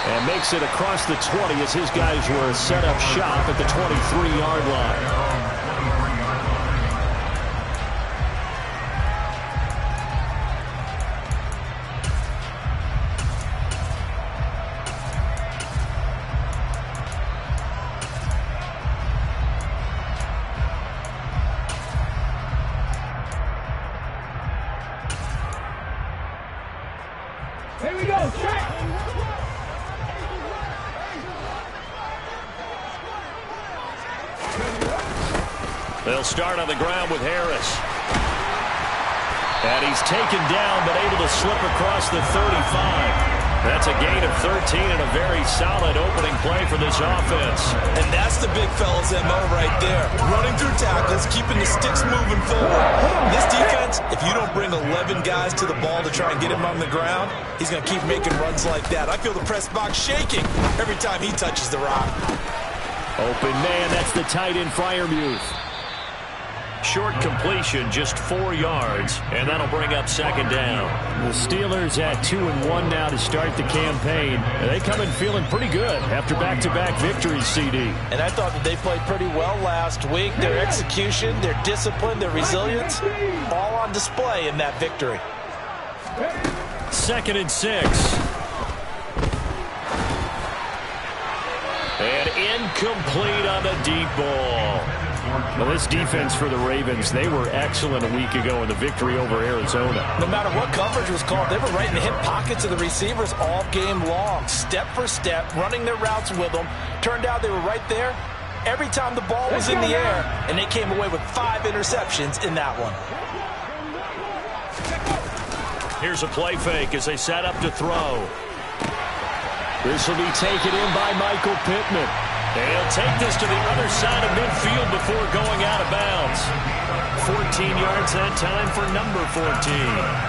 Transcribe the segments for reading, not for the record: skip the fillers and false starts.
And makes it across the 20 as his guys were set up shop at the 23-yard line. Here we go, check! They'll start on the ground with Harris. And he's taken down, but able to slip across the 35. That's a gain of 13 and a very solid opening play for this offense. And that's the big fella's MO right there. Running through tackles, keeping the sticks moving forward. This defense, if you don't bring 11 guys to the ball to try and get him on the ground, he's going to keep making runs like that. I feel the press box shaking every time he touches the rock. Open man, that's the tight end Freiermuth. Short completion, just 4 yards, and that'll bring up second down. The Steelers at 2-1 now to start the campaign. They come in feeling pretty good after back-to-back victories, CD. And I thought that they played pretty well last week. Their execution, their discipline, their resilience, all on display in that victory. 2nd and 6. And incomplete on the deep ball. Well, this defense for the Ravens, they were excellent a week ago in the victory over Arizona. No matter what coverage was called, they were right in the hip pockets of the receivers all game long, step for step, running their routes with them. Turned out they were right there every time the ball was in the air, and they came away with 5 interceptions in that one. Here's a play fake as they set up to throw. This will be taken in by Michael Pittman. He'll take this to the other side of midfield before going out of bounds. 14 yards that time for number 14.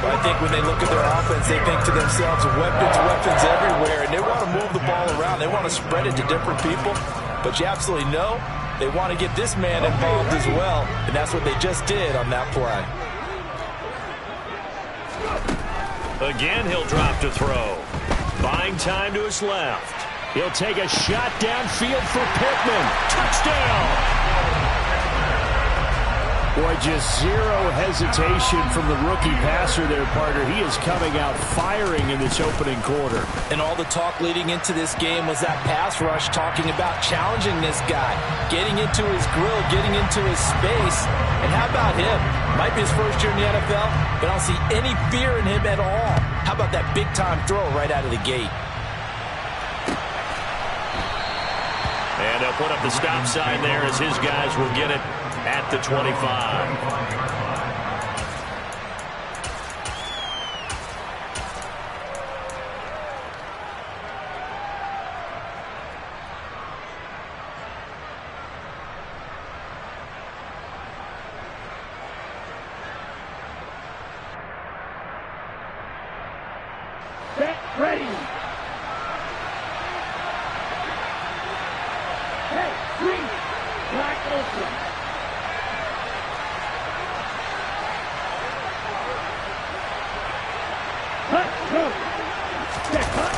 But I think when they look at their offense, they think to themselves, weapons everywhere, and they want to move the ball around. They want to spread it to different people. But you absolutely know they want to get this man involved as well, and that's what they just did on that play. Again, he'll drop to throw. Buying time to his left. He'll take a shot downfield for Pittman. Touchdown! Boy, just zero hesitation from the rookie passer there, partner. He is coming out firing in this opening quarter. And all the talk leading into this game was that pass rush, talking about challenging this guy, getting into his grill, getting into his space. And how about him? Might be his first year in the NFL, but I don't see any fear in him at all. How about that big-time throw right out of the gate? And they'll put up the stop sign there as his guys will get it at the 25. Set, ready. Hey, green, black open. Cut, go. Set, cut.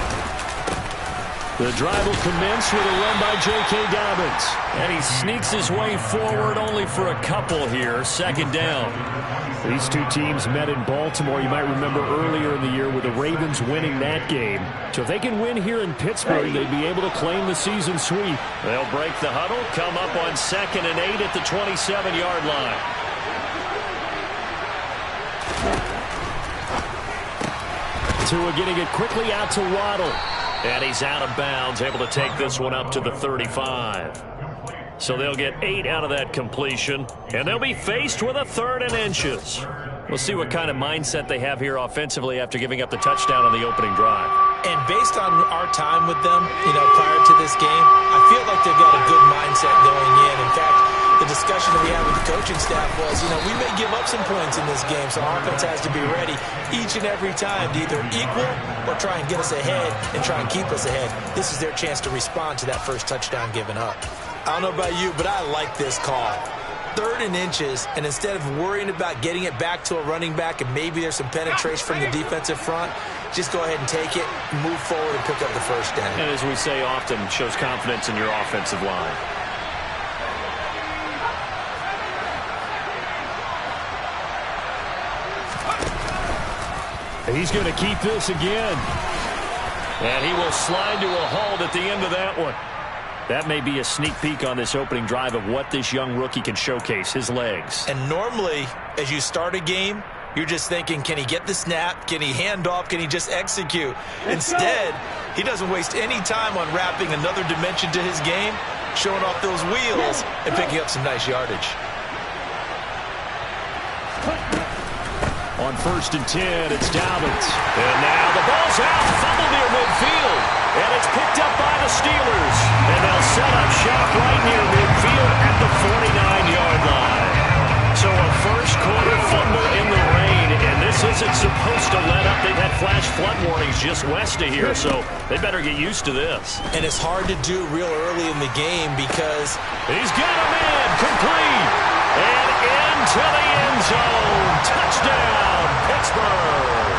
The drive will commence with a run by J.K. Dobbins. And he sneaks his way forward only for a couple here. Second down. These two teams met in Baltimore. You might remember earlier in the year with the Ravens winning that game. So if they can win here in Pittsburgh, they'd be able to claim the season sweep. They'll break the huddle, come up on 2nd and 8 at the 27-yard line. Tua getting it quickly out to Waddle. And he's out of bounds, able to take this one up to the 35. So they'll get 8 out of that completion, and they'll be faced with a 3rd and inches. We'll see what kind of mindset they have here offensively after giving up the touchdown on the opening drive. And based on our time with them, prior to this game, I feel like they've got a good mindset going in. In fact, the discussion that we had with the coaching staff was, we may give up some points in this game, so our offense has to be ready each and every time to either equal or try and get us ahead and try and keep us ahead. This is their chance to respond to that first touchdown given up. I don't know about you, but I like this call. 3rd and inches, and instead of worrying about getting it back to a running back and maybe there's some penetration from the defensive front, just go ahead and take it, move forward, and pick up the first down. And as we say often, shows confidence in your offensive line. He's going to keep this again. And he will slide to a halt at the end of that one. That may be a sneak peek on this opening drive of what this young rookie can showcase, his legs. And normally, as you start a game, you're just thinking, can he get the snap? Can he hand off? Can he just execute? Instead, he doesn't waste any time unwrapping another dimension to his game, showing off those wheels, and picking up some nice yardage. On 1st and 10, it's Dobbins. And now the ball's out, fumbled near midfield. And it's picked up by the Steelers. And they'll set up shop right near midfield at the 49-yard line. So a first-quarter fumble in the rain, and this isn't supposed to let up. They've had flash flood warnings just west of here, so they better get used to this. And it's hard to do real early in the game because he's got a man complete. And into the end zone. Touchdown, Pittsburgh.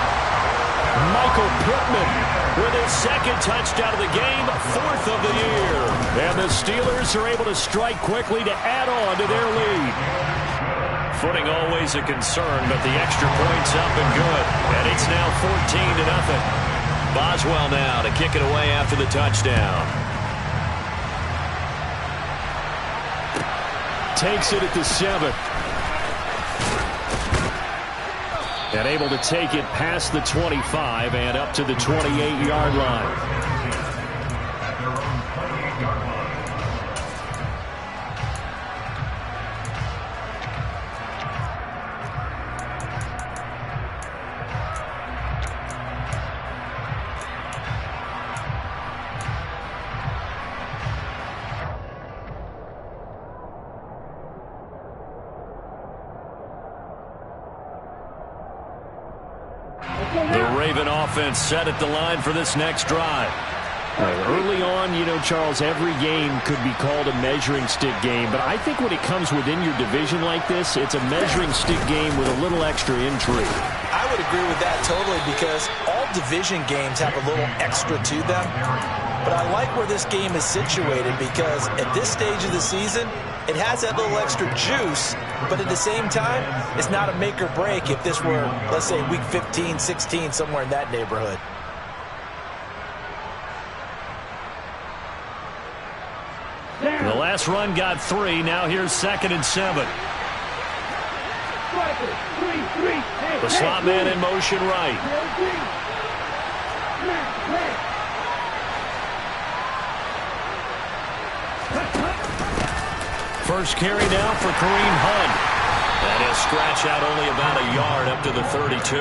Michael Pittman with his second touchdown of the game, 4th of the year. And the Steelers are able to strike quickly to add on to their lead. Footing always a concern, but the extra point's up and good. And it's now 14-0. Boswell now to kick it away after the touchdown. Takes it at the 7. And able to take it past the 25 and up to the 28-yard line. The Raven offense set at the line for this next drive. Early on, you know, Charles, every game could be called a measuring stick game, but I think when it comes within your division like this, it's a measuring stick game with a little extra intrigue. I would agree with that totally because all division games have a little extra to them. But I like where this game is situated because at this stage of the season, it has that little extra juice, but at the same time, it's not a make or break if this were, let's say, week 15, 16, somewhere in that neighborhood. The last run got 3. Now here's 2nd and 7. The slot man in motion right. First carry now for Kareem Hunt. And he'll scratch out only about a yard up to the 32.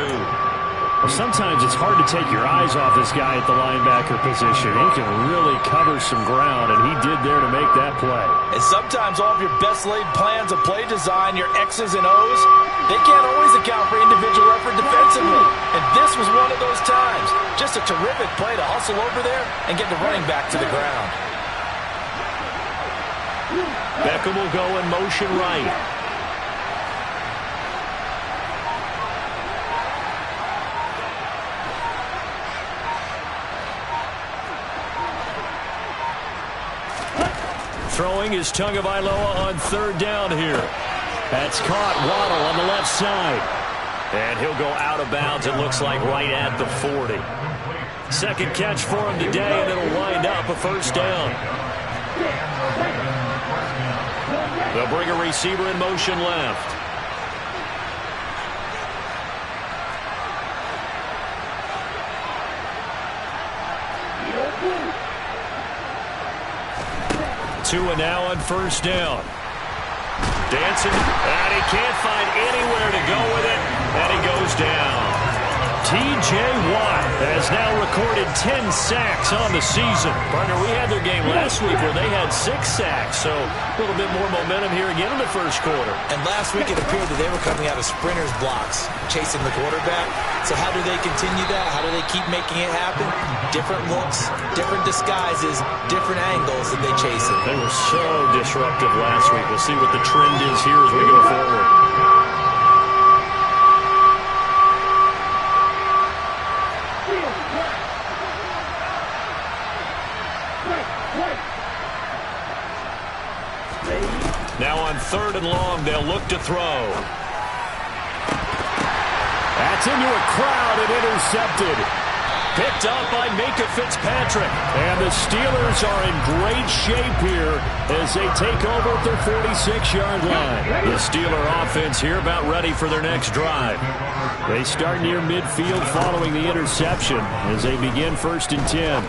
Well, sometimes it's hard to take your eyes off this guy at the linebacker position. He can really cover some ground, and he did there to make that play. And sometimes all of your best laid plans of play design, your X's and O's, they can't always account for individual effort defensively. And this was one of those times. Just a terrific play to hustle over there and get the running back to the ground. Beckham will go in motion right. Throwing is Tagovailoa on 3rd down here. That's caught. Waddle on the left side. And he'll go out of bounds, it looks like, right at the 40. Second catch for him today, and it'll wind up a 1st down. They'll bring a receiver in motion left. Tua now on 1st down. Dancing, and he can't find anywhere to go with it, and he goes down. T.J. Watt has now recorded 10 sacks on the season. Partner, we had their game last week where they had 6 sacks, so a little bit more momentum here again in the 1st quarter. And last week it appeared that they were coming out of sprinters blocks, chasing the quarterback. So how do they continue that? How do they keep making it happen? Different looks, different disguises, different angles that they chase it. They were so disruptive last week. We'll see what the trend is here as we go forward. Now on 3rd and long, they'll look to throw. That's into a crowd and intercepted. Picked up by Micah Fitzpatrick. And the Steelers are in great shape here as they take over at their 46-yard line. The Steeler offense here about ready for their next drive. They start near midfield following the interception as they begin 1st and 10.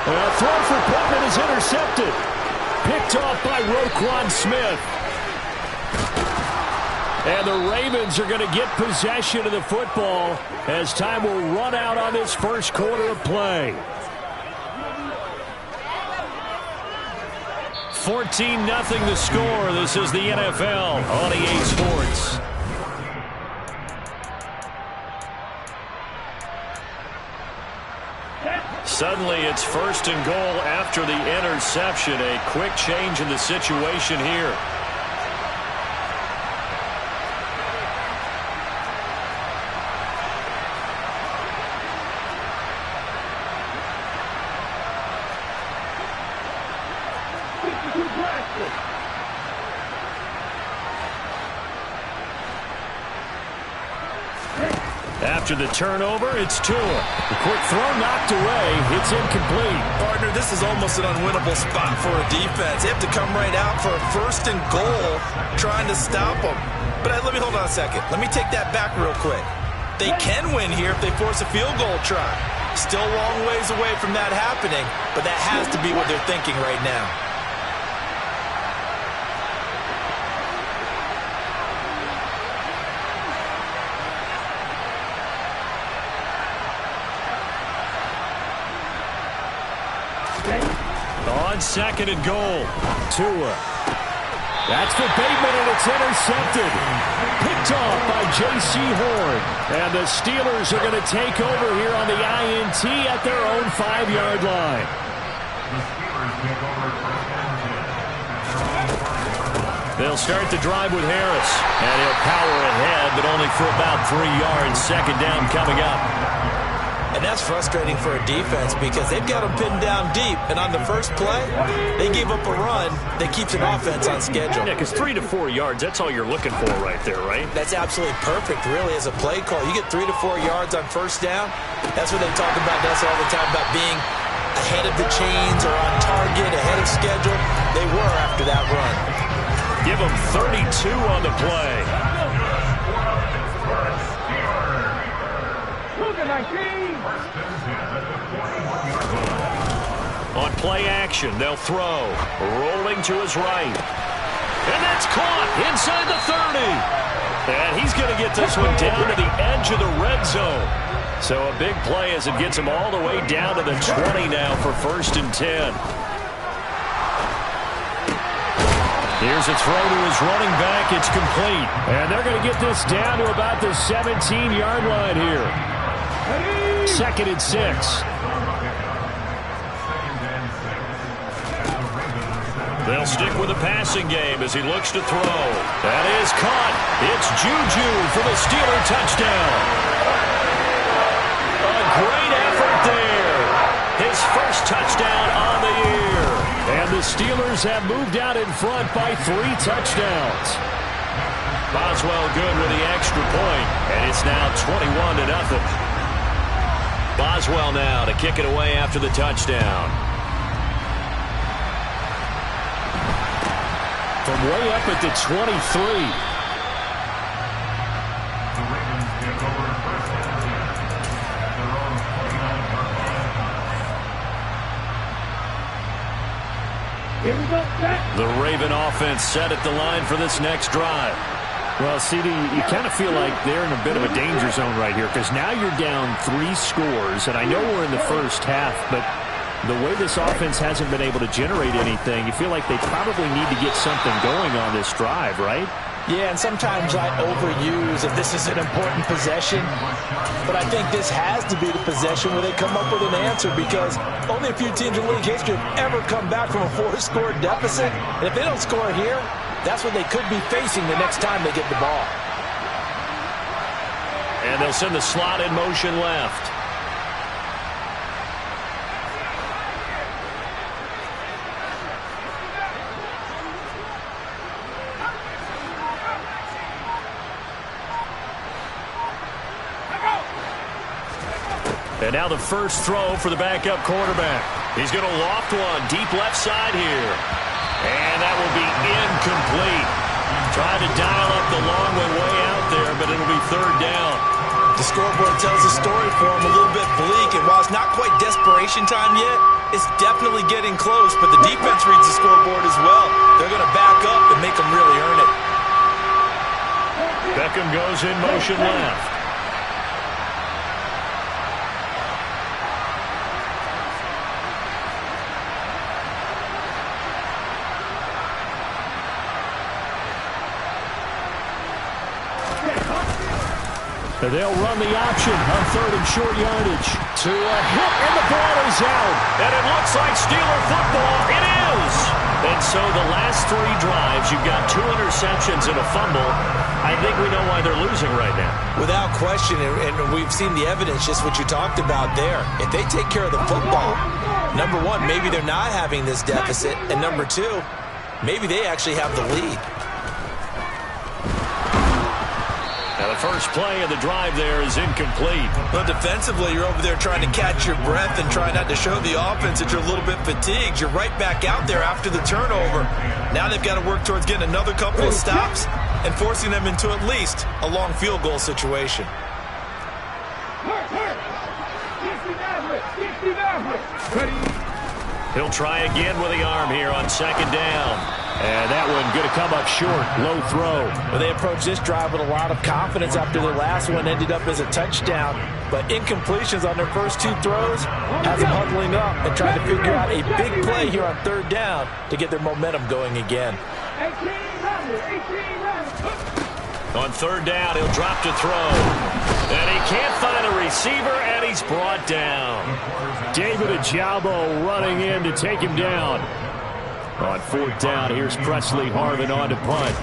A throw for Pittman is intercepted. Picked off by Roquan Smith. And the Ravens are going to get possession of the football as time will run out on this first quarter of play. 14-0 the score. This is the NFL on EA Sports. Suddenly it's 1st and goal after the interception. A quick change in the situation here. After the turnover, it's Tua. The quick throw knocked away. It's incomplete. Partner, this is almost an unwinnable spot for a defense. They have to come right out for a 1st and goal trying to stop them. But let me hold on a second. Let me take that back real quick. They can win here if they force a field goal try. Still a long ways away from that happening, but that has to be what they're thinking right now. On 2nd and goal, Tua. That's for Bateman, and it's intercepted. Picked off by J.C. Horn. And the Steelers are going to take over here on the INT at their own 5-yard line. They'll start the drive with Harris. And he'll power ahead, but only for about 3 yards. 2nd down coming up. And that's frustrating for a defense because they've got them pinned down deep. And on the first play, they gave up a run that keeps an offense on schedule. Yeah, because 3 to 4 yards, that's all you're looking for right there, right? That's absolutely perfect, really, as a play call. You get 3 to 4 yards on 1st down. That's what they talk about us all the time, about being ahead of the chains or on target, ahead of schedule. They were after that run. Give them 32 on the play. On play action, they'll throw. Rolling to his right. And that's caught inside the 30. And he's going to get this one down to the edge of the red zone. So a big play as it gets him all the way down to the 20 now for 1st and 10. Here's a throw to his running back. It's complete. And they're going to get this down to about the 17-yard line here. 2nd and 6. They'll stick with the passing game as he looks to throw. That is caught. It's Juju for the Steeler touchdown. A great effort there. His first touchdown on the year. And the Steelers have moved out in front by 3 touchdowns. Boswell good with the extra point, and it's now 21-0. Boswell now to kick it away after the touchdown. From way up at the 23. Here we go, set. The Raven offense set at the line for this next drive. Well, CD, you kind of feel like they're in a bit of a danger zone right here because now you're down 3 scores, and I know we're in the first half, but the way this offense hasn't been able to generate anything, you feel like they probably need to get something going on this drive, right? Yeah, and sometimes I overuse if this is an important possession, but I think this has to be the possession where they come up with an answer because only a few teams in league history have ever come back from a 4-score deficit, and if they don't score here, that's what they could be facing the next time they get the ball. And they'll send the slot in motion left. And now the first throw for the backup quarterback. He's going to loft one deep left side here. And that will be incomplete. Tried to dial up the long one way out there, but it'll be third down. The scoreboard tells the story for him, a little bit bleak, and while it's not quite desperation time yet, it's definitely getting close, but the defense reads the scoreboard as well. They're going to back up and make them really earn it. Beckham goes in motion left. They'll run the option on third and short yardage. To a hit, and the ball is out. And it looks like Steeler football. It is. And so the last 3 drives, you've got 2 interceptions and a fumble. I think we know why they're losing right now. Without question, and we've seen the evidence, just what you talked about there. If they take care of the football, number one, maybe they're not having this deficit. And number two, maybe they actually have the lead. Now the first play of the drive there is incomplete. Well, defensively, you're over there trying to catch your breath and try not to show the offense that you're a little bit fatigued. You're right back out there after the turnover. Now they've got to work towards getting another couple of stops and forcing them into at least a long field goal situation. He'll try again with the arm here on second down. And that one going to come up short. Low throw. Well, they approached this drive with a lot of confidence after their last one ended up as a touchdown. But incompletions on their first 2 throws has them huddling up and trying to figure out a big play here on third down to get their momentum going again. On third down, he'll drop to throw. And he can't find a receiver, and he's brought down. David Ojabo running in to take him down. On fourth down, here's Presley Harvin on to punt.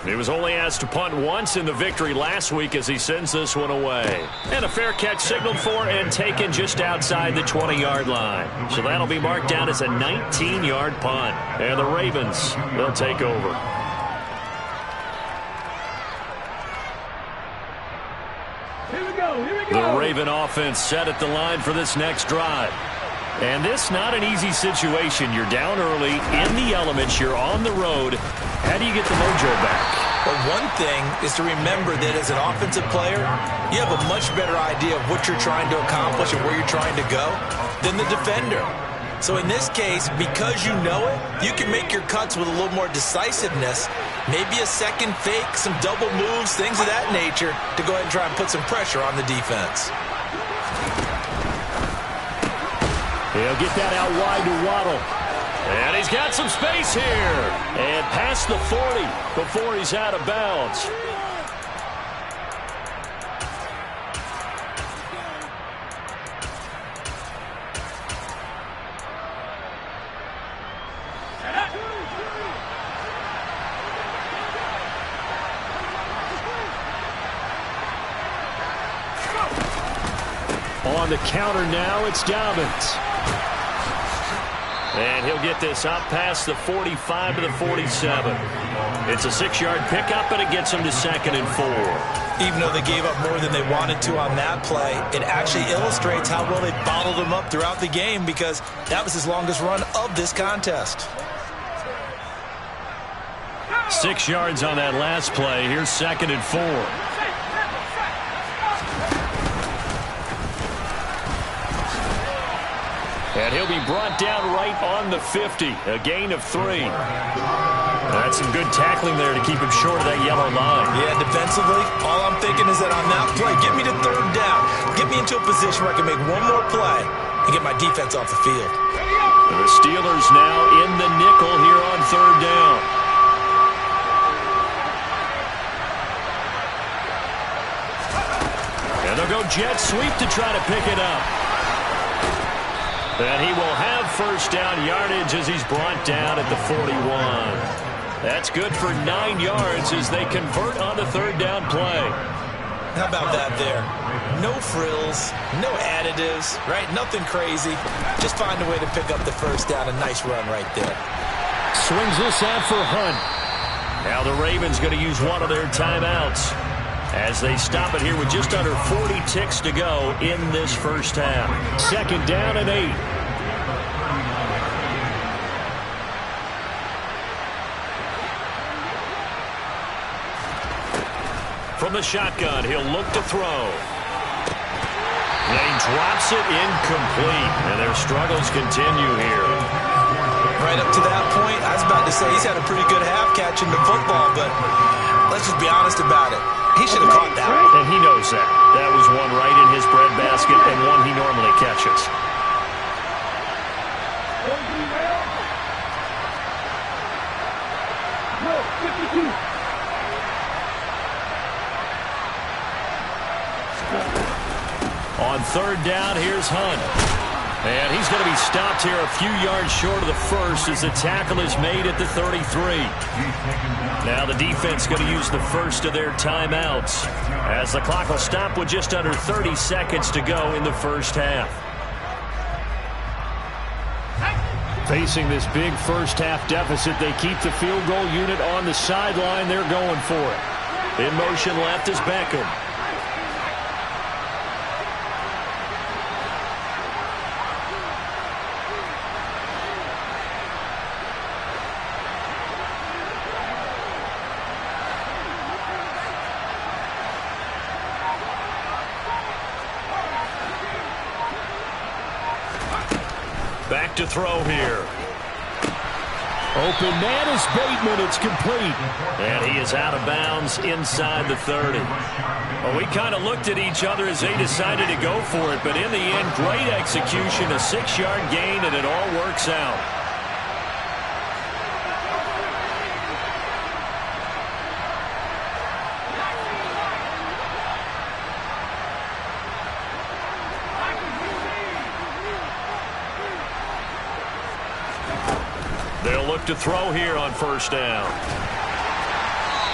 He was only asked to punt once in the victory last week as he sends this one away. And a fair catch signaled for and taken just outside the 20-yard line. So that'll be marked down as a 19-yard punt. And the Ravens, they'll take over. The Raven offense set at the line for this next drive. And this not an easy situation. You're down early, in the elements, you're on the road. How do you get the mojo back? Well, one thing is to remember that as an offensive player, you have a much better idea of what you're trying to accomplish and where you're trying to go than the defender. So in this case, because you know it, you can make your cuts with a little more decisiveness, maybe a second fake, some double moves, things of that nature, to go ahead and try and put some pressure on the defense. He'll get that out wide to Waddle. And he's got some space here. And past the 40 before he's out of bounds. On the counter now, it's Dobbins. And he'll get this up past the 45 to the 47. It's a 6-yard pickup, and it gets him to 2nd and 4. Even though they gave up more than they wanted to on that play, it actually illustrates how well they bottled them up throughout the game because that was his longest run of this contest. 6 yards on that last play. Here's 2nd and 4. And he'll be brought down right on the 50. A gain of 3. That's some good tackling there to keep him short of that yellow line. Yeah, defensively, all I'm thinking is that on that play, get me to third down. Get me into a position where I can make one more play and get my defense off the field. The Steelers now in the nickel here on third down. And they'll go jet sweep to try to pick it up. And he will have first down yardage as he's brought down at the 41. That's good for 9 yards as they convert on the third down play. How about that there? No frills, no additives, right? Nothing crazy. Just find a way to pick up the first down. A nice run right there. Swings this out for Hunt. Now the Ravens going to use one of their timeouts. as they stop it here with just under 40 ticks to go in this first half. 2nd down and 8. From the shotgun, he'll look to throw. They drops it incomplete, and their struggles continue here. Right up to that point, I was about to say he's had a pretty good half catching the football, but let's just be honest about it. He should have caught that one. And he knows that. That was one right in his breadbasket and one he normally catches. On 3rd down, here's Hunt. And he's going to be stopped here a few yards short of the first as the tackle is made at the 33. Now the defense going to use the first of their timeouts as the clock will stop with just under 30 seconds to go in the first half. Facing this big first half deficit, they keep the field goal unit on the sideline. They're going for it. In motion left is Beckham. Back to throw here. Open man is Bateman. It's complete. And he is out of bounds inside the 30. Well, we kind of looked at each other as they decided to go for it, but in the end, great execution, a 6-yard gain, and it all works out. They'll look to throw here on 1st down.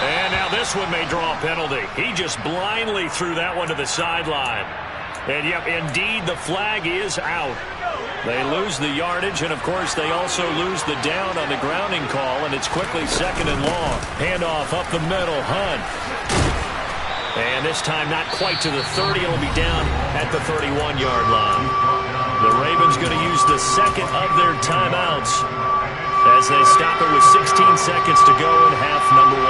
And now this one may draw a penalty. He just blindly threw that one to the sideline. And, yep, indeed, the flag is out. They lose the yardage, and, of course, they also lose the down on the grounding call, and it's quickly 2nd and long. Handoff up the middle, Hunt. And this time not quite to the 30. It'll be down at the 31-yard line. The Ravens going to use the 2nd of their timeouts as they stop it with 16 seconds to go in half number 1.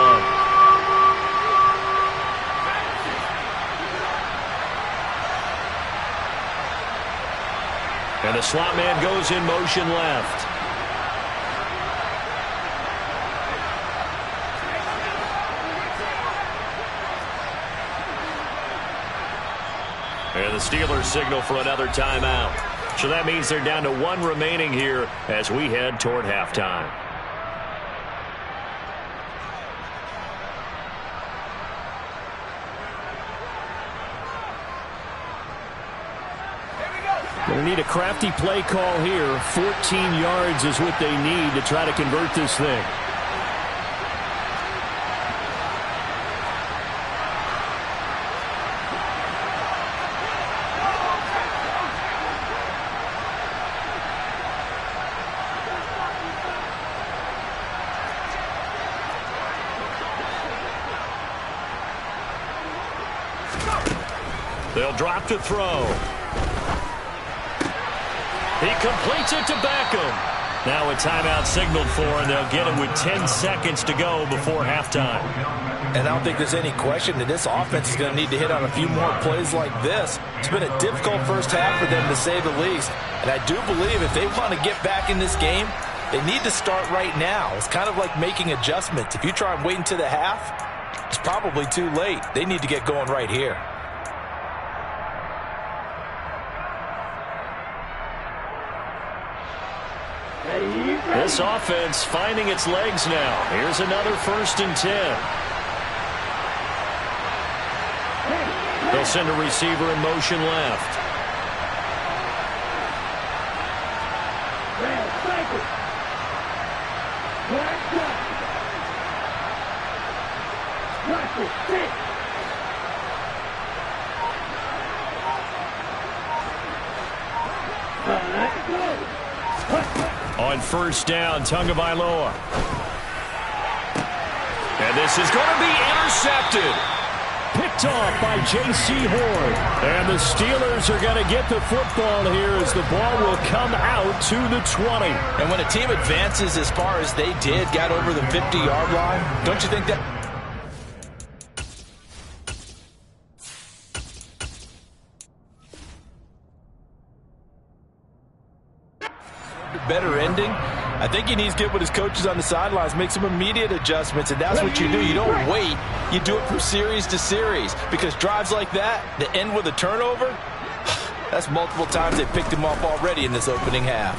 And the slot man goes in motion left. And the Steelers signal for another timeout. So that means they're down to 1 remaining here as we head toward halftime. Going to need a crafty play call here. 14 yards is what they need to try to convert this thing. They'll drop to throw. He completes it to Beckham. Now a timeout signaled for, and they'll get him with 10 seconds to go before halftime. And I don't think there's any question that this offense is going to need to hit on a few more plays like this. It's been a difficult first half for them, to say the least. And I do believe if they want to get back in this game, they need to start right now. It's kind of like making adjustments. If you try and wait until the half, it's probably too late. They need to get going right here. This offense finding its legs now. Here's another 1st and 10. They'll send a receiver in motion left. On 1st down, Tagovailoa. And this is going to be intercepted. picked off by J.C. Horn. And the Steelers are going to get the football here as the ball will come out to the 20. And when a team advances as far as they did, got over the 50-yard line, don't you think that... better ending? I think he needs to get with his coaches on the sidelines, make some immediate adjustments, and that's what you do. You don't wait. You do it from series to series, because drives like that end with a turnover, that's multiple times they picked him off already in this opening half.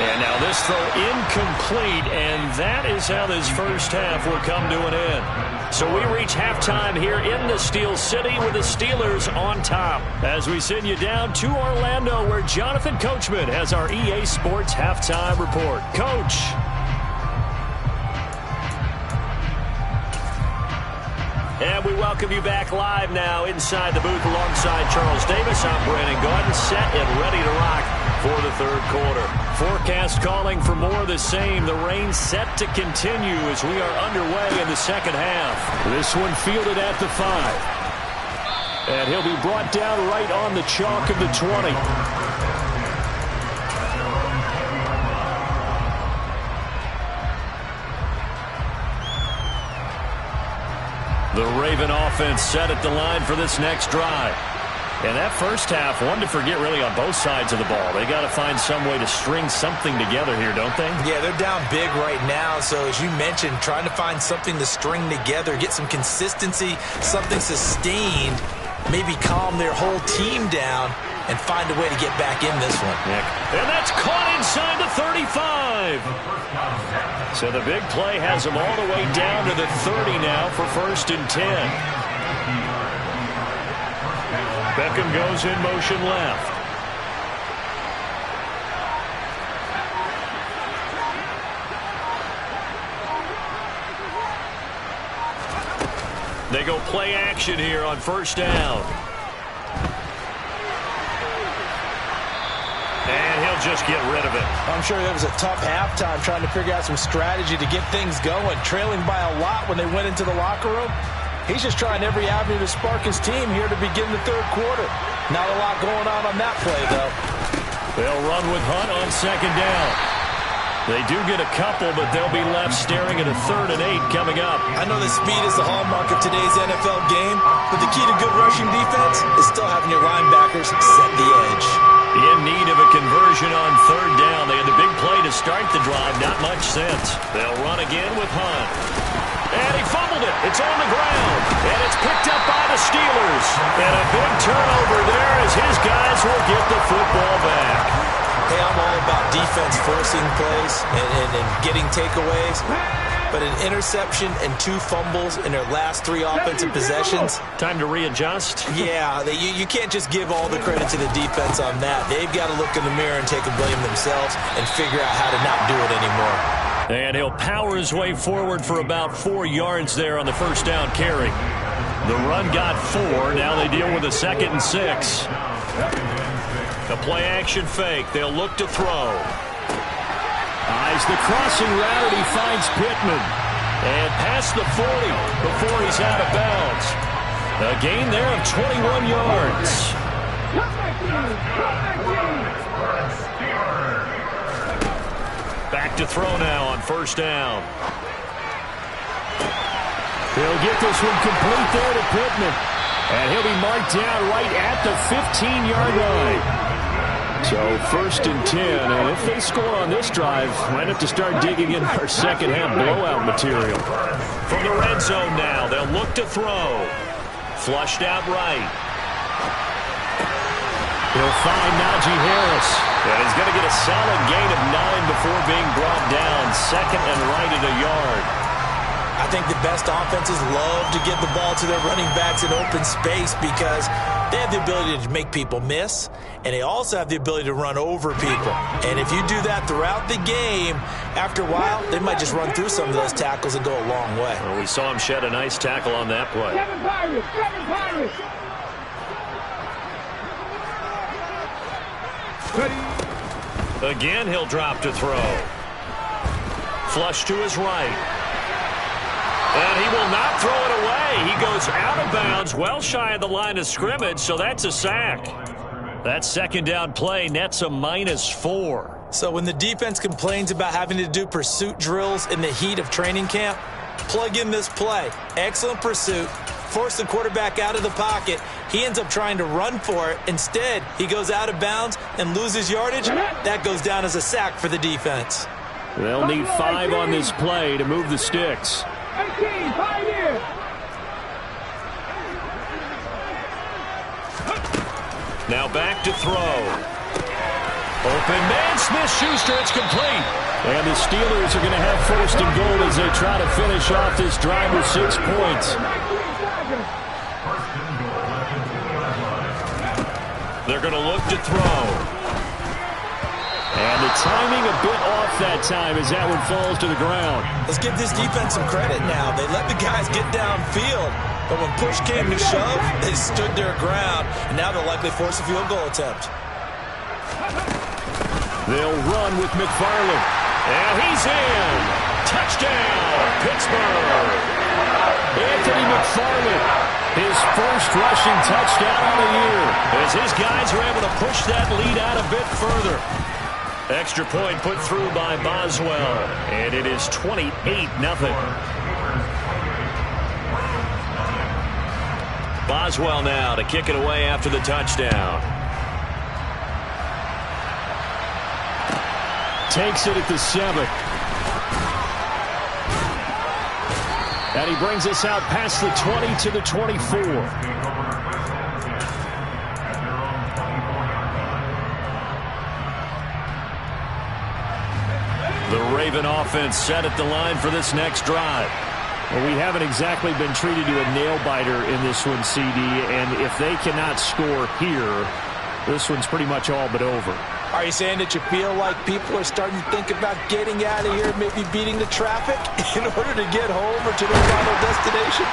And now this throw incomplete, and that is how this first half will come to an end. So we reach halftime here in the Steel City with the Steelers on top. As we send you down to Orlando, where Jonathan Coachman has our EA Sports halftime report. Coach. And we welcome you back live now inside the booth alongside Charles Davis. I'm Brandon Gordon, set and ready to rock for the third quarter. Forecast calling for more of the same. The rain set to continue as we are underway in the second half. This one fielded at the 5. And he'll be brought down right on the chalk of the 20. The Raven offense set at the line for this next drive. And that first half, one to forget really on both sides of the ball. They got to find some way to string something together here, don't they? Yeah, they're down big right now. So as you mentioned, trying to find something to string together, get some consistency, something sustained, maybe calm their whole team down and find a way to get back in this one. And that's caught inside the 35. So the big play has them all the way down to the 30 now for 1st and 10. Beckham goes in motion left. They go play action here on 1st down. And he'll just get rid of it. I'm sure that was a tough halftime trying to figure out some strategy to get things going. Trailing by a lot when they went into the locker room. He's just trying every avenue to spark his team here to begin the third quarter. Not a lot going on that play, though. They'll run with Hunt on 2nd down. They do get a couple, but they'll be left staring at a 3rd and 8 coming up. I know that speed is the hallmark of today's NFL game, but the key to good rushing defense is still having your linebackers set the edge. In need of a conversion on 3rd down. They had the big play to start the drive. Not much sense. They'll run again with Hunt. And he fumbled it. It's on the ground. And it's picked up by the Steelers. And a big turnover there as his guys will get the football back. Hey, I'm all about defense forcing plays and getting takeaways. But an interception and 2 fumbles in their last 3 offensive possessions. Time to readjust? Yeah, you can't just give all the credit to the defense on that. They've got to look in the mirror and take a blame themselves and figure out how to not do it anymore. And he'll power his way forward for about 4 yards there on the 1st down carry. The run got 4. Now they deal with a 2nd and 6. The play action fake. They'll look to throw. Eyes the crossing route, and he finds Pittman. And past the 40 before he's out of bounds. A gain there of 21 yards. Back to throw now on 1st down. He'll get this one complete there to Pittman. And he'll be marked down right at the 15-yard line. So 1st and 10, and if they score on this drive, might have to start digging in our second half blowout material. From the red zone now, they'll look to throw. Flushed out right. He'll find Najee Harris. And he's going to get a solid gain of 9 before being brought down. 2nd and right at a yard. I think the best offenses love to get the ball to their running backs in open space because they have the ability to make people miss, and they also have the ability to run over people. And if you do that throughout the game, after a while, they might just run through some of those tackles and go a long way. Well, we saw him shed a nice tackle on that play. Again, he'll drop to throw. Flush to his right. And he will not throw it away. He goes out of bounds, well shy of the line of scrimmage, so that's a sack. That second down play nets a -4. So when the defense complains about having to do pursuit drills in the heat of training camp, plug in this play. Excellent pursuit. Force the quarterback out of the pocket. He ends up trying to run for it. Instead, he goes out of bounds and loses yardage. That goes down as a sack for the defense. They'll need 5 on this play to move the sticks. 18, 5 here. Now back to throw. Open man, Smith-Schuster, it's complete. And the Steelers are going to have first and goal as they try to finish off this drive with 6 points. They're going to look to throw. And the timing a bit off that time as that one falls to the ground. Let's give this defense some credit now. They let the guys get downfield, but when push came to shove, they stood their ground, and now they'll likely force a field goal attempt. They'll run with McFarland. And he's in. Touchdown, Pittsburgh. Anthony McFarland, his first rushing touchdown of the year, as his guys are able to push that lead out a bit further. Extra point put through by Boswell, and it is 28-0. Boswell now to kick it away after the touchdown. Takes it at the 7. And he brings us out past the 20 to the 24. The Raven offense set at the line for this next drive. Well, we haven't exactly been treated to a nail-biter in this one, CD, and if they cannot score here, this one's pretty much all but over. Are you saying that you feel like people are starting to think about getting out of here, maybe beating the traffic in order to get home or to their final destination?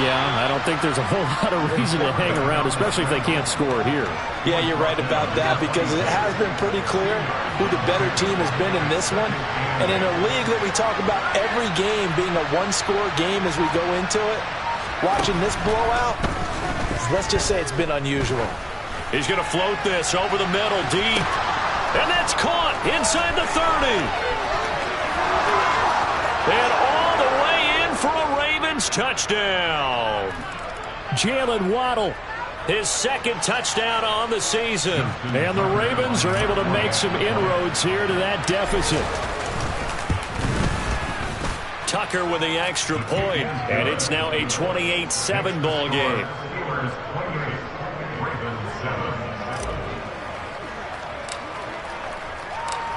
Yeah, I don't think there's a whole lot of reason to hang around, especially if they can't score here. Yeah, you're right about that, because it has been pretty clear who the better team has been in this one. And in a league that we talk about every game being a one-score game as we go into it, watching this blowout, let's just say it's been unusual. He's going to float this over the middle, deep. And that's caught inside the 30. And all the way in for a Ravens touchdown. Jalen Waddle, his second touchdown on the season. And the Ravens are able to make some inroads here to that deficit. Tucker with the extra point. And it's now a 28-7 ball game.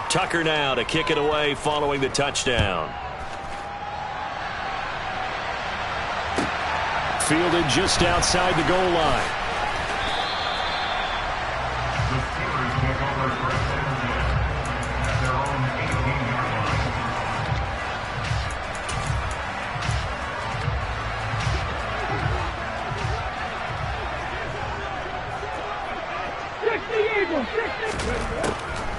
Tucker now to kick it away following the touchdown. Fielded just outside the goal line.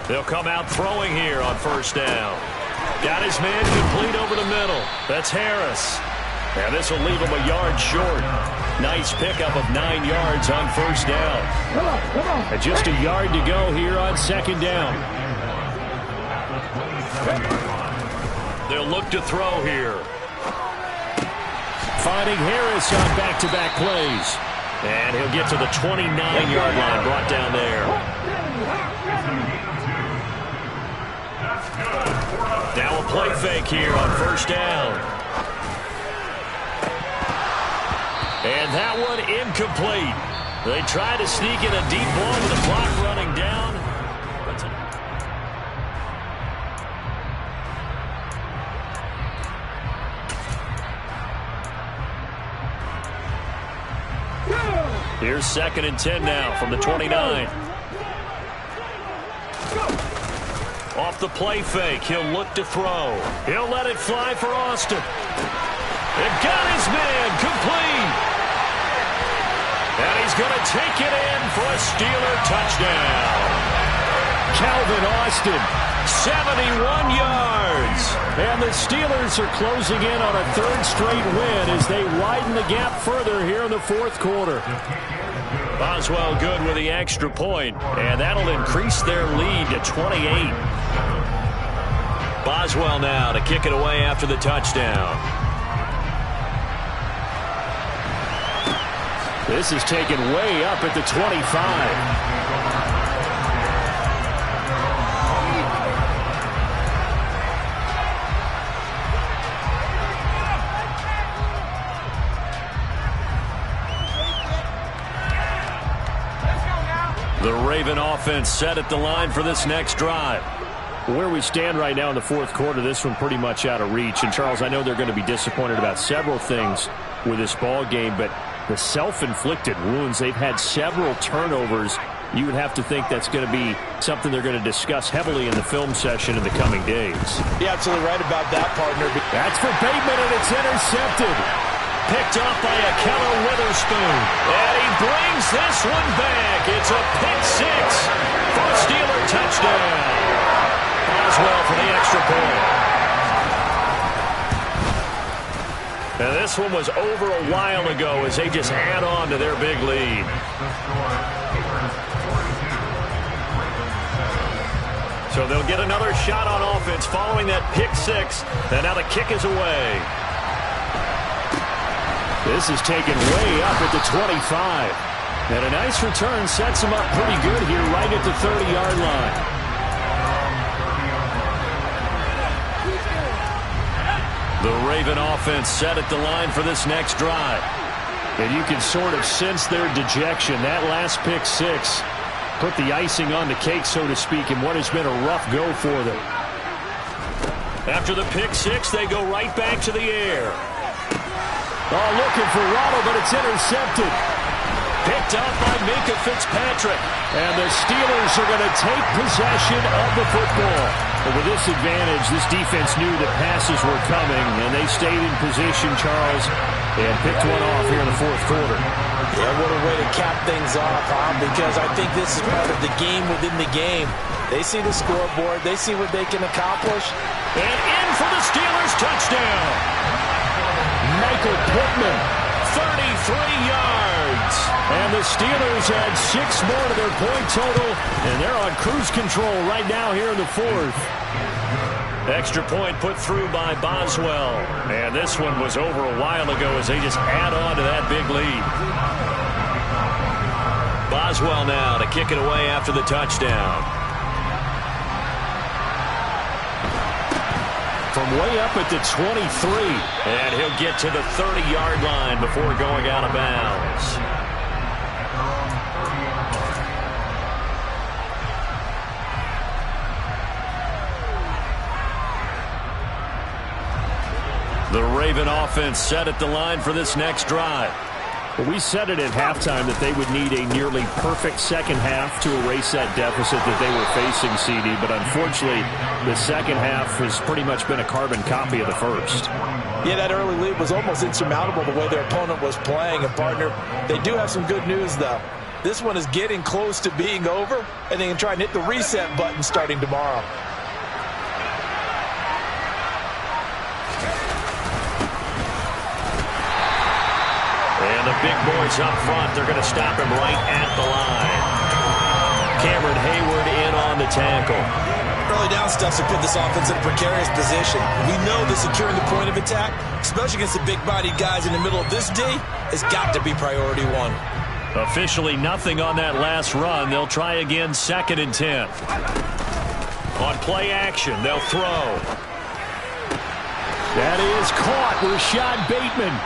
They'll come out throwing here on first down. Got his man complete over the middle. That's Harris. And this will leave him a yard short. Nice pickup of 9 yards on first down. And just a yard to go here on second down. They'll look to throw here. Finding Harris on back-to-back plays. And he'll get to the 29-yard line, brought down there. Now a play fake here on first down. And that one incomplete. They try to sneak in a deep ball with the clock running down. Here's 2nd and 10 now from the 29. Off the play fake, he'll look to throw. He'll let it fly for Austin. And got his man complete. And he's going to take it in for a Steeler touchdown. Calvin Austin 71 yards. And the Steelers are closing in on a third straight win as they widen the gap further here in the fourth quarter. Boswell good with the extra point, and that'll increase their lead to 28. Boswell now to kick it away after the touchdown. This is taken way up at the 25. The Raven offense set at the line for this next drive. Where we stand right now in the fourth quarter, this one pretty much out of reach. And, Charles, I know they're going to be disappointed about several things with this ball game, but the self-inflicted wounds, they've had several turnovers. You would have to think that's going to be something they're going to discuss heavily in the film session in the coming days. You're absolutely right about that, partner. That's for Bateman, and it's intercepted. Picked off by a Keller Witherspoon. And he brings this one back. It's a pick six. First Steeler touchdown. Boswell for the extra point. Now this one was over a while ago as they just add on to their big lead. So they'll get another shot on offense following that pick six. And now the kick is away. This is taken way up at the 25. And a nice return sets him up pretty good here right at the 30-yard line. The Raven offense set at the line for this next drive. And you can sort of sense their dejection. That last pick six put the icing on the cake, so to speak, in what has been a rough go for them. After the pick six, they go right back to the air. Oh, looking for Waddle, but it's intercepted. Picked up by Minkah Fitzpatrick. And the Steelers are going to take possession of the football. But with this advantage, this defense knew that passes were coming, and they stayed in position, Charles, and picked one off here in the fourth quarter. Yeah, what a way to cap things off, huh? Because I think this is part of the game within the game. They see the scoreboard. They see what they can accomplish. And in for the Steelers touchdown. Michael Pittman, 33 yards. And the Steelers add 6 more to their point total, and they're on cruise control right now here in the fourth. Extra point put through by Boswell. And this one was over a while ago as they just add on to that big lead. Boswell now to kick it away after the touchdown. From way up at the 23. And he'll get to the 30-yard line before going out of bounds. The Raven offense set at the line for this next drive. Well, we said it at halftime that they would need a nearly perfect second half to erase that deficit that they were facing, CD. But unfortunately, the second half has pretty much been a carbon copy of the first. Yeah, that early lead was almost insurmountable the way their opponent was playing. And, partner, they do have some good news, though. This one is getting close to being over, and they can try and hit the reset button starting tomorrow. And the big boys up front, they're going to stop him right at the line. Cameron Hayward in on the tackle. Early down stuff to put this offense in a precarious position. We know that securing the point of attack, especially against the big-bodied guys in the middle of this D, has got to be priority one. Officially nothing on that last run. They'll try again, 2nd and 10. On play action, they'll throw. That is caught. Rashad Bateman.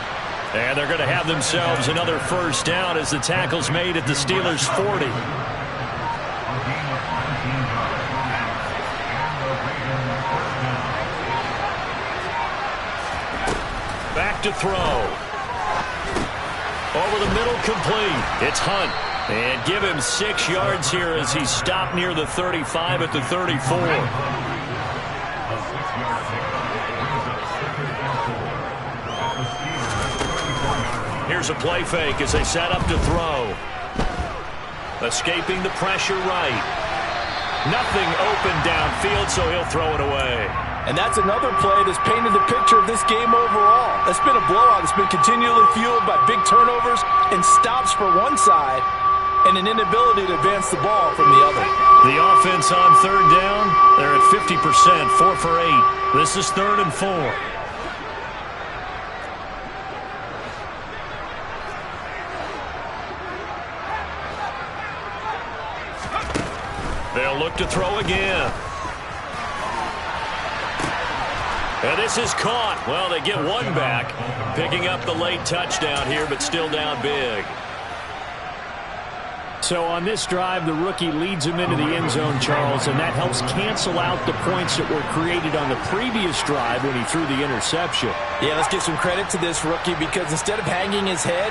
And they're going to have themselves another first down as the tackle's made at the Steelers' 40. Back to throw. Over the middle, complete. It's Hunt. And give him 6 yards here as he stopped near the 35 at the 34. Here's a play fake as they set up to throw. Escaping the pressure right. Nothing open downfield, so he'll throw it away. And that's another play that's painted the picture of this game overall. It's been a blowout. It's been continually fueled by big turnovers and stops for one side and an inability to advance the ball from the other. The offense on third down, they're at 50%, 4 for 8. This is 3rd and 4. They'll look to throw again. And this is caught. Well, they get one back, picking up the late touchdown here, but still down big. So on this drive, the rookie leads him into the end zone, Charles, and that helps cancel out the points that were created on the previous drive when he threw the interception. Yeah, let's give some credit to this rookie because instead of hanging his head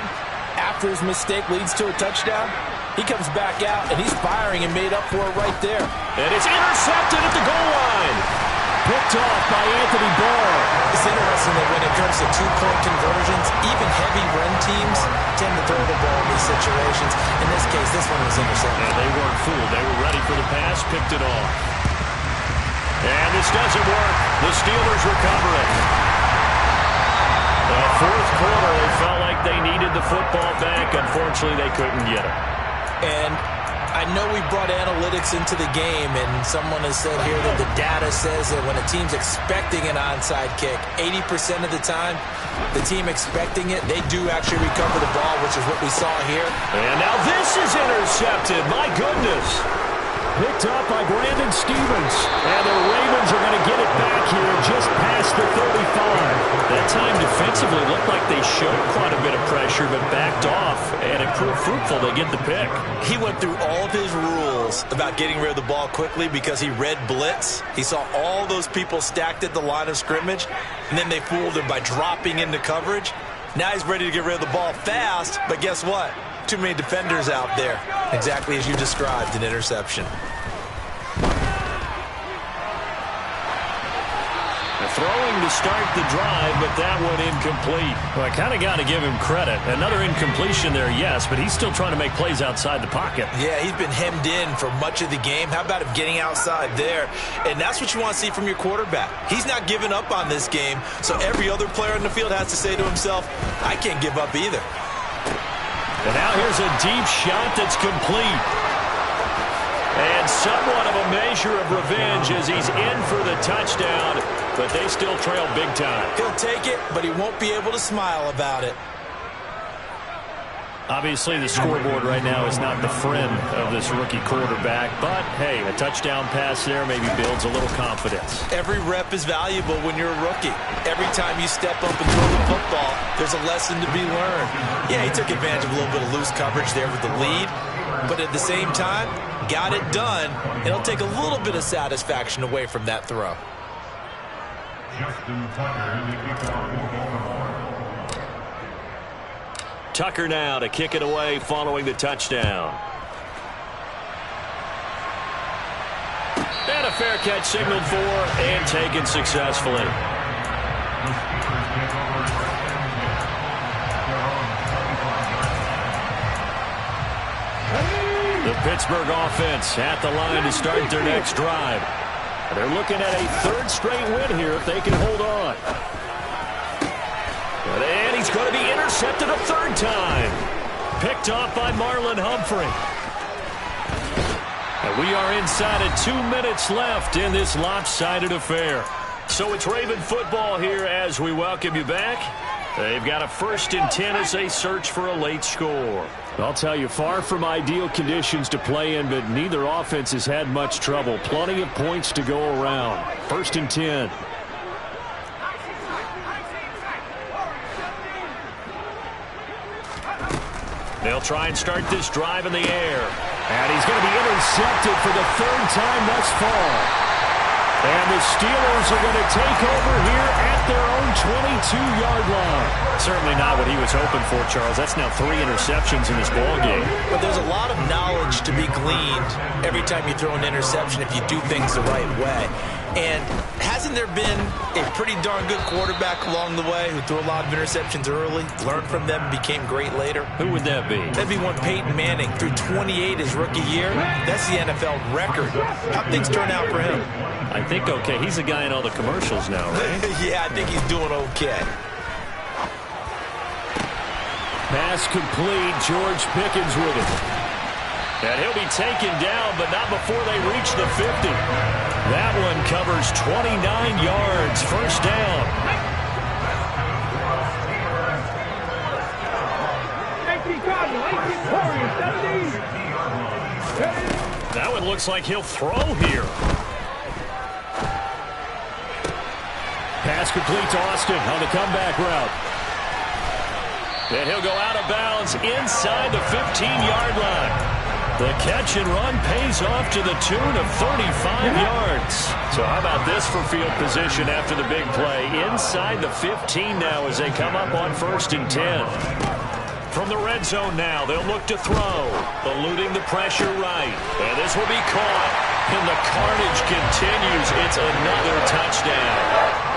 after his mistake leads to a touchdown, he comes back out and he's firing and made up for it right there. And it's intercepted at the goal line. Picked off by Anthony Barr. It's interesting that when it comes to two-point conversions, even heavy run teams tend to throw the ball in these situations. In this case, this one was intercepted. And they weren't fooled. They were ready for the pass, picked it off. And this doesn't work. The Steelers recover it. The fourth quarter, they felt like they needed the football back. Unfortunately, they couldn't get it. And I know we brought analytics into the game, and someone has said here that the data says that when a team's expecting an onside kick, 80% of the time, the team expecting it, they do actually recover the ball, which is what we saw here. And now this is intercepted. My goodness. Picked up by Brandon Stevens. And the Ravens are going to get it back here just past the 35. That time defensively looked like they showed quite a bit of pressure, but backed off, and it proved fruitful. They get the pick. He went through all of his rules about getting rid of the ball quickly because he read blitz. He saw all those people stacked at the line of scrimmage, and then they fooled him by dropping into coverage. Now he's ready to get rid of the ball fast, but guess what? Too many defenders out there. Exactly as you described, an interception. Throwing to start the drive, but that one incomplete. Well, I kind of got to give him credit. Another incompletion there, yes, but he's still trying to make plays outside the pocket. Yeah, he's been hemmed in for much of the game. How about him getting outside there? And that's what you want to see from your quarterback. He's not giving up on this game, so every other player in the field has to say to himself, I can't give up either. And now here's a deep shot that's complete. And somewhat of a measure of revenge as he's in for the touchdown, but they still trail big time. He'll take it, but he won't be able to smile about it. Obviously, the scoreboard right now is not the friend of this rookie quarterback, but, hey, a touchdown pass there maybe builds a little confidence. Every rep is valuable when you're a rookie. Every time you step up and throw the football, there's a lesson to be learned. Yeah, he took advantage of a little bit of loose coverage there with the lead, but at the same time, got it done. It'll take a little bit of satisfaction away from that throw. Tucker now to kick it away following the touchdown. And a fair catch signaled for and taken successfully. The Pittsburgh offense at the line to start their next drive. They're looking at a third straight win here if they can hold on. And he's going to be intercepted a third time. Picked off by Marlon Humphrey. And we are inside of 2 minutes left in this lopsided affair. So it's Raven football here as we welcome you back. They've got a 1st and 10 as they search for a late score. I'll tell you, far from ideal conditions to play in, but neither offense has had much trouble. Plenty of points to go around. 1st and 10. They'll try and start this drive in the air. And he's going to be intercepted for the 3rd time thus far. And the Steelers are going to take over here at their own 22-yard line. Certainly not what he was hoping for, Charles. That's now 3 interceptions in this ballgame. But there's a lot of knowledge to be gleaned every time you throw an interception if you do things the right way. And hasn't there been a pretty darn good quarterback along the way who threw a lot of interceptions early, learned from them, and became great later? Who would that be? That'd be one Peyton Manning. Threw 28 his rookie year. That's the NFL record. How'd things turn out for him? I think okay. He's a guy in all the commercials now, right? Yeah, I think he's doing okay. Pass complete. George Pickens with it. And he'll be taken down, but not before they reach the 50. That one covers 29 yards. First down. That one looks like he'll throw here. Pass complete to Austin on the comeback route. And he'll go out of bounds inside the 15-yard line. The catch and run pays off to the tune of 35 yards. So how about this for field position after the big play? Inside the 15 now as they come up on 1st and 10. From the red zone now, they'll look to throw. Eluding the pressure right. And this will be caught. And the carnage continues. It's another touchdown.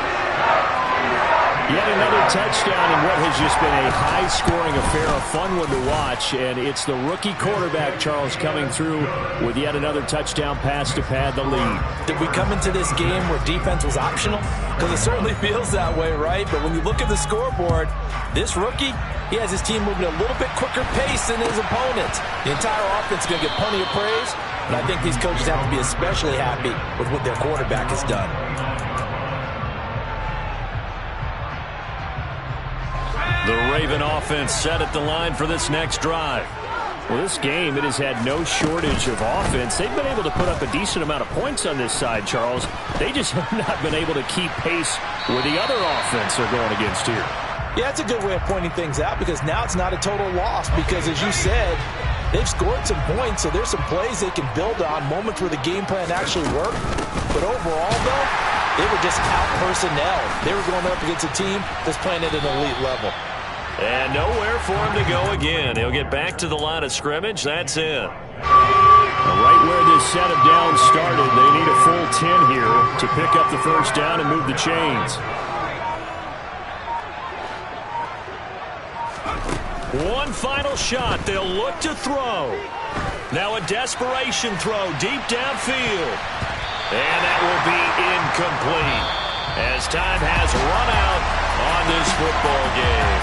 Yet another touchdown in what has just been a high-scoring affair, a fun one to watch. And it's the rookie quarterback, Charles, coming through with yet another touchdown pass to pad the lead. Did we come into this game where defense was optional? Because it certainly feels that way, right? But when you look at the scoreboard, this rookie, he has his team moving at a little bit quicker pace than his opponents. The entire offense is going to get plenty of praise, but I think these coaches have to be especially happy with what their quarterback has done. The Raven offense set at the line for this next drive. Well, this game, it has had no shortage of offense. They've been able to put up a decent amount of points on this side, Charles. They just have not been able to keep pace with the other offense they're going against here. Yeah, that's a good way of pointing things out because now it's not a total loss because, as you said, they've scored some points, so there's some plays they can build on, moments where the game plan actually worked. But overall, though, they were just out-personnel. They were going up against a team that's playing at an elite level. And nowhere for him to go again. He'll get back to the line of scrimmage. That's it. Right where this set of downs started, they need a full 10 here to pick up the first down and move the chains. One final shot. They'll look to throw. Now a desperation throw deep downfield. And that will be incomplete as time has run out on this football game.